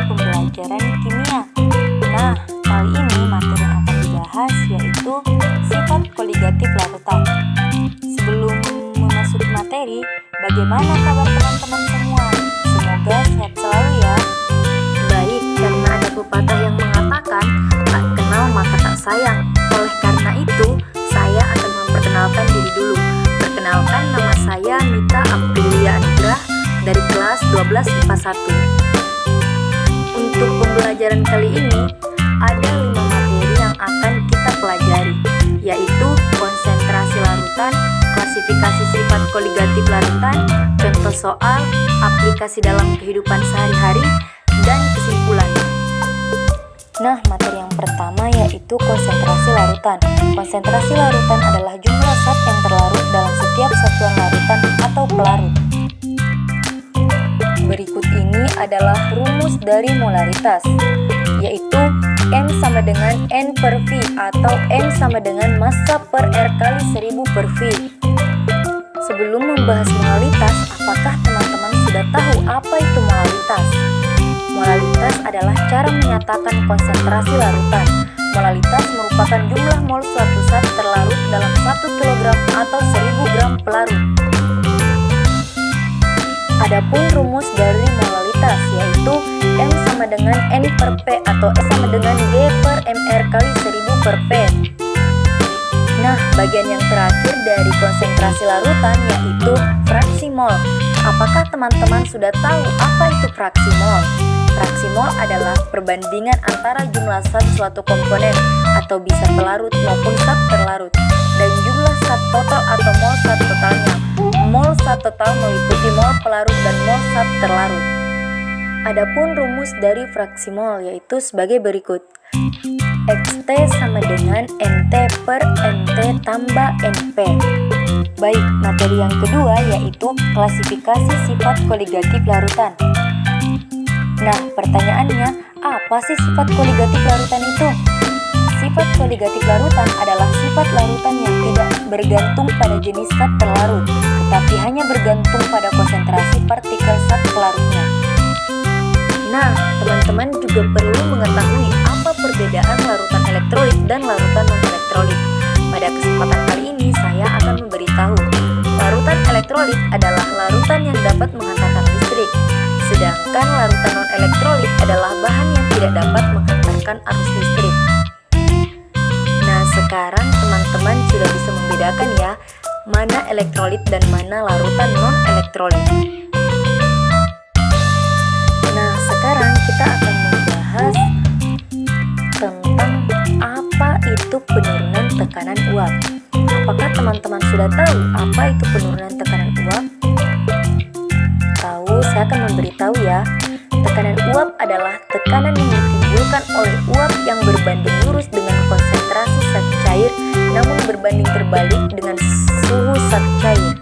pembelajaran kimia. Nah, kali ini materi yang akan dibahas yaitu sifat koligatif larutan. Sebelum memasuki materi, bagaimana kabar teman-teman semua? Semoga sehat selalu ya. Baik, karena ada pepatah yang mengatakan tak kenal maka tak sayang. Oleh karena itu, saya akan memperkenalkan diri dulu. Perkenalkan, nama saya Mita Aprilia Anugrah dari kelas 12 IPA 1. Untuk pembelajaran kali ini, ada 5 materi yang akan kita pelajari, yaitu konsentrasi larutan, klasifikasi sifat koligatif larutan, contoh soal, aplikasi dalam kehidupan sehari-hari, dan kesimpulan. Nah, materi yang pertama yaitu konsentrasi larutan. Konsentrasi larutan adalah jumlah zat yang terlarut dalam setiap satuan larutan atau pelarut. Berikut ini adalah rumus dari molaritas, yaitu M sama dengan N per V atau M sama dengan massa per R kali 1000 per V. Sebelum membahas molaritas, apakah teman-teman sudah tahu apa itu molaritas? Molaritas adalah cara menyatakan konsentrasi larutan. Molaritas merupakan jumlah mol suatu zat terlarut dalam 1 kg atau 1000 gram pelarut. Adapun rumus dari molaritas yaitu M sama dengan N per P atau S sama dengan G per MR kali 1000 per P. Nah, bagian yang terakhir dari konsentrasi larutan yaitu fraksi mol. Apakah teman-teman sudah tahu apa itu fraksi mol? Fraksi mol adalah perbandingan antara jumlah zat suatu komponen atau bisa pelarut maupun zat terlarut dan jumlah zat total atau mol zat totalnya. Mol zat total meliputi mol pelarut dan mol zat terlarut. Adapun rumus dari fraksi mol yaitu sebagai berikut. XT sama dengan NT per NT tambah NP. Baik, materi yang kedua yaitu klasifikasi sifat koligatif larutan. Nah, pertanyaannya, apa sih sifat koligatif larutan itu? Sifat koligatif larutan adalah sifat larutan yang tidak bergantung pada jenis zat terlarut, tetapi hanya bergantung pada konsentrasi partikel zat pelarutnya. Nah, teman-teman juga perlu mengetahui apa perbedaan larutan elektrolit dan larutan non-elektrolit. Pada kesempatan kali ini, saya akan memberitahu. Larutan elektrolit adalah larutan yang dapat menghantarkan listrik, sedangkan larutan non-elektrolit adalah bahan yang tidak dapat menghantarkan arus listrik. Nah, sekarang teman-teman sudah bisa membedakan ya, mana elektrolit dan mana larutan non-elektrolit. Nah, sekarang kita akan membahas tentang apa itu penurunan tekanan uap. Apakah teman-teman sudah tahu apa itu penurunan tekanan uap? Tahu, saya akan memberitahu ya. Tekanan uap adalah tekanan yang ditimbulkan oleh uap yang berbanding lurus dengan konsentrasi zat cair, namun berbanding terbalik dengan suhu zat cair.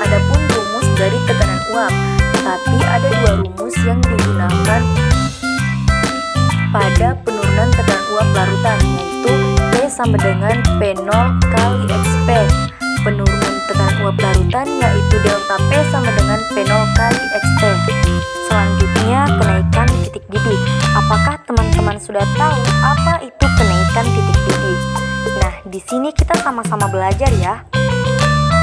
Adapun rumus dari tekanan uap, tapi ada 2 rumus yang digunakan pada penurunan tekanan uap larutan, yaitu P sama dengan P0 kali XP. Penurunan tekanan uap larutan yaitu delta P sama dengan P0 kali XT. Selanjutnya, kenaikan titik didih. Apakah teman-teman sudah tahu apa itu kenaikan titik didih? Nah, di sini kita sama-sama belajar ya.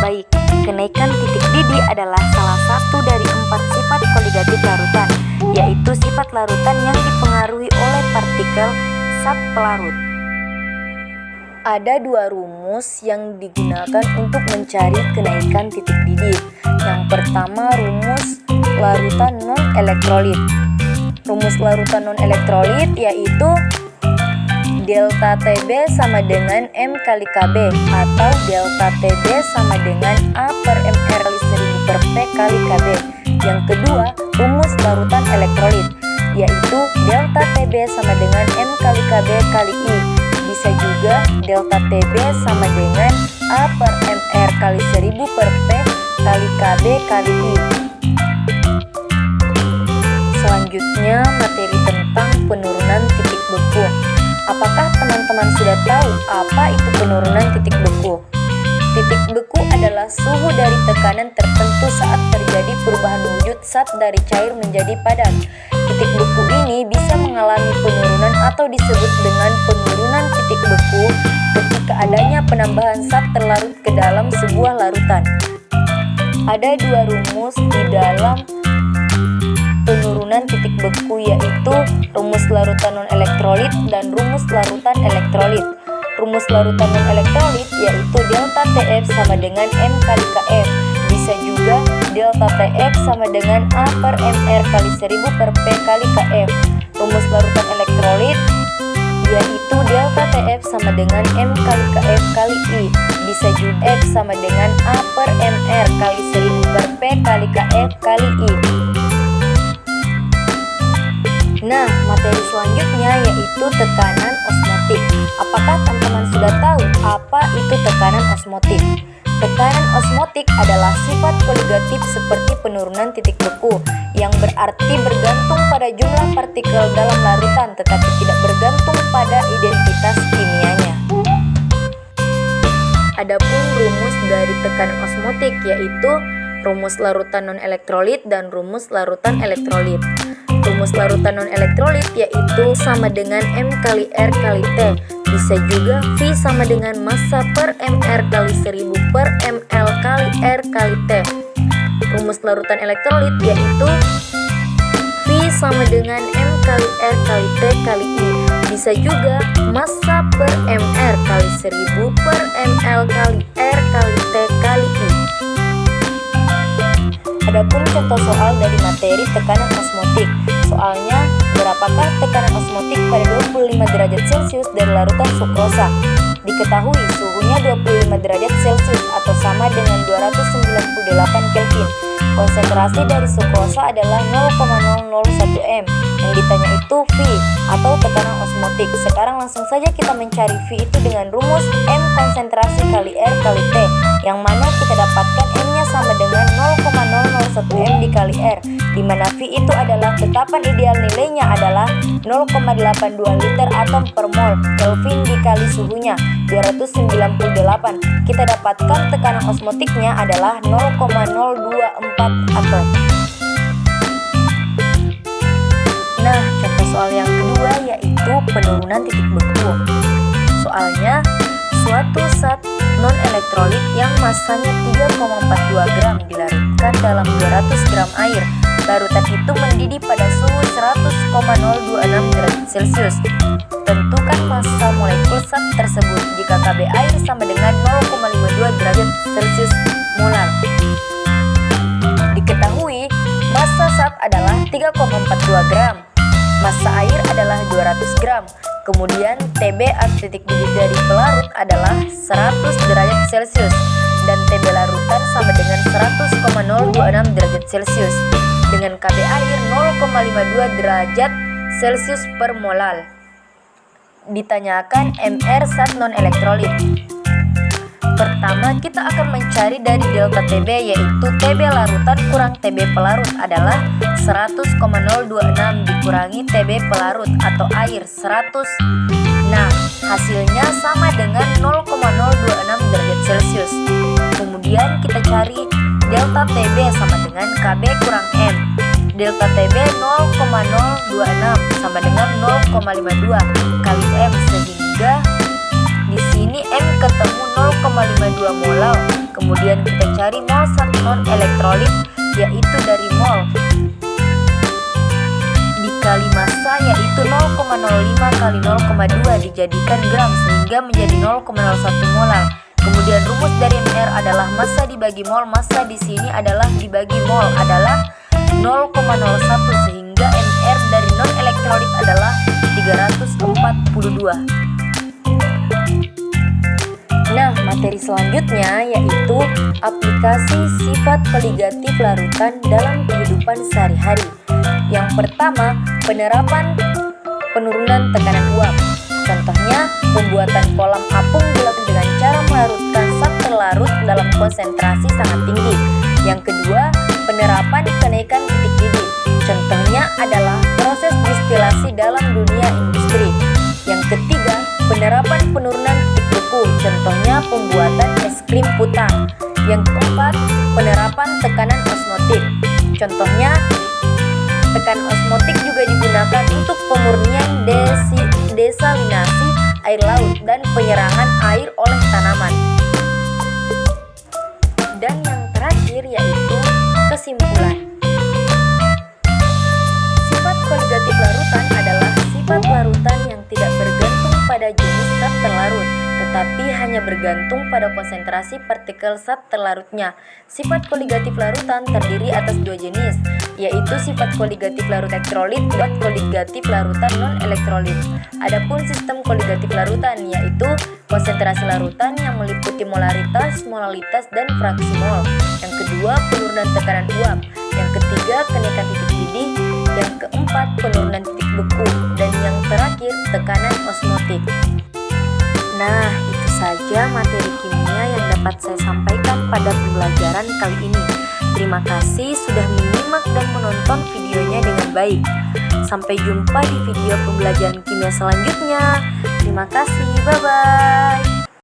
Baik, kenaikan titik didih adalah salah satu dari 4 sifat koligatif larutan, yaitu sifat larutan yang dipengaruhi oleh partikel zat pelarut. Ada 2 rumus yang digunakan untuk mencari kenaikan titik didih. Yang pertama, rumus larutan non-elektrolit. Rumus larutan non-elektrolit yaitu delta TB sama dengan M kali KB atau delta TB sama dengan A per MR kali 1000 per P kali KB. Yang kedua, rumus larutan elektrolit yaitu delta TB sama dengan M kali KB kali I. Bisa juga delta TB sama dengan A per MR kali 1000 per P kali KB kali I. Selanjutnya, materi tentang penurunan titik beku. Apakah teman-teman sudah tahu apa itu penurunan titik beku? Titik beku adalah suhu dari tekanan tertentu saat terjadi perubahan perubahan wujud zat dari cair menjadi padat. Titik beku ini bisa mengalami penurunan atau disebut dengan penurunan titik beku ketika adanya penambahan zat terlarut ke dalam sebuah larutan. Ada dua rumus di dalam penurunan titik beku, yaitu rumus larutan non-elektrolit dan rumus larutan elektrolit. Rumus larutan non-elektrolit yaitu delta TF sama dengan M kali KF. Bisa juga delta TF sama dengan A per MR kali 1000 per P kali KF. Rumus larutan elektrolit yaitu delta TF sama dengan M kali KF kali I. Bisa juga F sama dengan A per MR kali 1000 per P kali KF kali I. Nah, materi selanjutnya yaitu tekanan osmotik. Apakah teman-teman sudah tahu apa itu tekanan osmotik? Tekanan osmotik adalah sifat koligatif seperti penurunan titik beku, yang berarti bergantung pada jumlah partikel dalam larutan tetapi tidak bergantung pada identitas kimianya. Adapun rumus dari tekanan osmotik yaitu rumus larutan non-elektrolit dan rumus larutan elektrolit. Rumus larutan non-elektrolit yaitu sama dengan M kali R kali T. Bisa juga V sama dengan massa per MR kali 1000 per ml kali R kali T. Rumus larutan elektrolit yaitu V sama dengan M kali R kali T kali I. Bisa juga massa per MR kali 1000 per ml kali R kali T kali I. Adapun contoh soal dari materi tekanan osmotik. Soalnya, berapakah tekanan osmotik pada 25 derajat Celcius dari larutan sukrosa? Diketahui suhunya 25 derajat Celcius atau sama dengan 298 Kelvin. Konsentrasi dari sukrosa adalah 0,001 m. Yang ditanya itu V atau tekanan osmotik. Sekarang langsung saja kita mencari V itu dengan rumus M konsentrasi kali R kali T, yang mana kita dapatkan M-nya sama dengan 0,001 m dikali R, di mana V itu adalah tetapan ideal nilainya adalah 0,82 liter atom per mol. Kelvin dikali suhunya 298. Kita dapatkan tekanan osmotiknya adalah 0,024 atom. Nah, contoh soal yang kedua yaitu penurunan titik beku. Soalnya, suatu zat non-elektrolit yang masanya 3,42 gram dilarutkan dalam 200 gram air. Larutan itu mendidih pada suhu 100,026 derajat Celcius. Tentukan massa molekul zat tersebut jika Kb air sama dengan 0,52 derajat Celcius molar. Diketahui massa zat adalah 3,42 gram. Massa air adalah 200 gram. Kemudian Tb atau titik didih dari pelarut adalah 100 derajat Celcius dan Tb larutan sama dengan 100,026 derajat Celcius dengan Kb air 0,52 derajat Celcius per molal. Ditanyakan MR zat non-elektrolit. Pertama, kita akan mencari dari delta Tb, yaitu Tb larutan kurang Tb pelarut adalah 100,026 dikurangi Tb pelarut atau air 100. Nah, hasilnya sama dengan 0,026 derajat Celcius. Kemudian kita cari delta Tb sama dengan Kb kurang M. Delta Tb 0,026 sama dengan 0,52 kali M, sehingga di sini M ketemu 0,52 molal. Kemudian kita cari mol zat non-elektrolit yaitu dari mol dikali massa yaitu 0,05 kali 0,2 dijadikan gram sehingga menjadi 0,01 molal. Kemudian rumus dari MR adalah massa dibagi mol. Massa di sini adalah dibagi mol adalah 0,01 sehingga MR dari non-elektrolit adalah 342. Nah, materi selanjutnya yaitu aplikasi sifat koligatif larutan dalam kehidupan sehari-hari. Yang pertama, penerapan penurunan tekanan uap. Contohnya, pembuatan kolam apung dilakukan dengan cara melarutkan zat terlarut dalam konsentrasi sangat tinggi. Yang kedua, penerapan kenaikan titik didih. Contohnya adalah proses distilasi dalam dunia industri. Yang ketiga, penerapan penurunan titik beku. Contohnya pembuatan es krim putang. Yang keempat, penerapan tekanan osmotik. Contohnya, tekanan osmotik juga digunakan untuk pemurnian desalinasi air laut dan penyerahan air oleh tanaman. Dan yang terakhir yaitu kesimpulan. Sifat koligatif larutan adalah sifat larutan yang tidak bergantung pada jenis zat terlarut, tetapi hanya bergantung pada konsentrasi partikel zat terlarutnya. Sifat koligatif larutan terdiri atas dua jenis, yaitu sifat koligatif larut elektrolit dan koligatif larutan non-elektrolit. Adapun sistem koligatif larutan yaitu konsentrasi larutan yang meliputi molaritas, molalitas, dan fraksi mol. Yang kedua, penurunan tekanan uap. Yang ketiga, kenaikan titik didih. Yang keempat, penurunan titik beku. Dan yang terakhir, tekanan osmotik. Nah, itu saja materi kimia yang dapat saya sampaikan pada pembelajaran kali ini. Terima kasih sudah menyimak dan menonton videonya dengan baik. Sampai jumpa di video pembelajaran kimia selanjutnya. Terima kasih, bye-bye.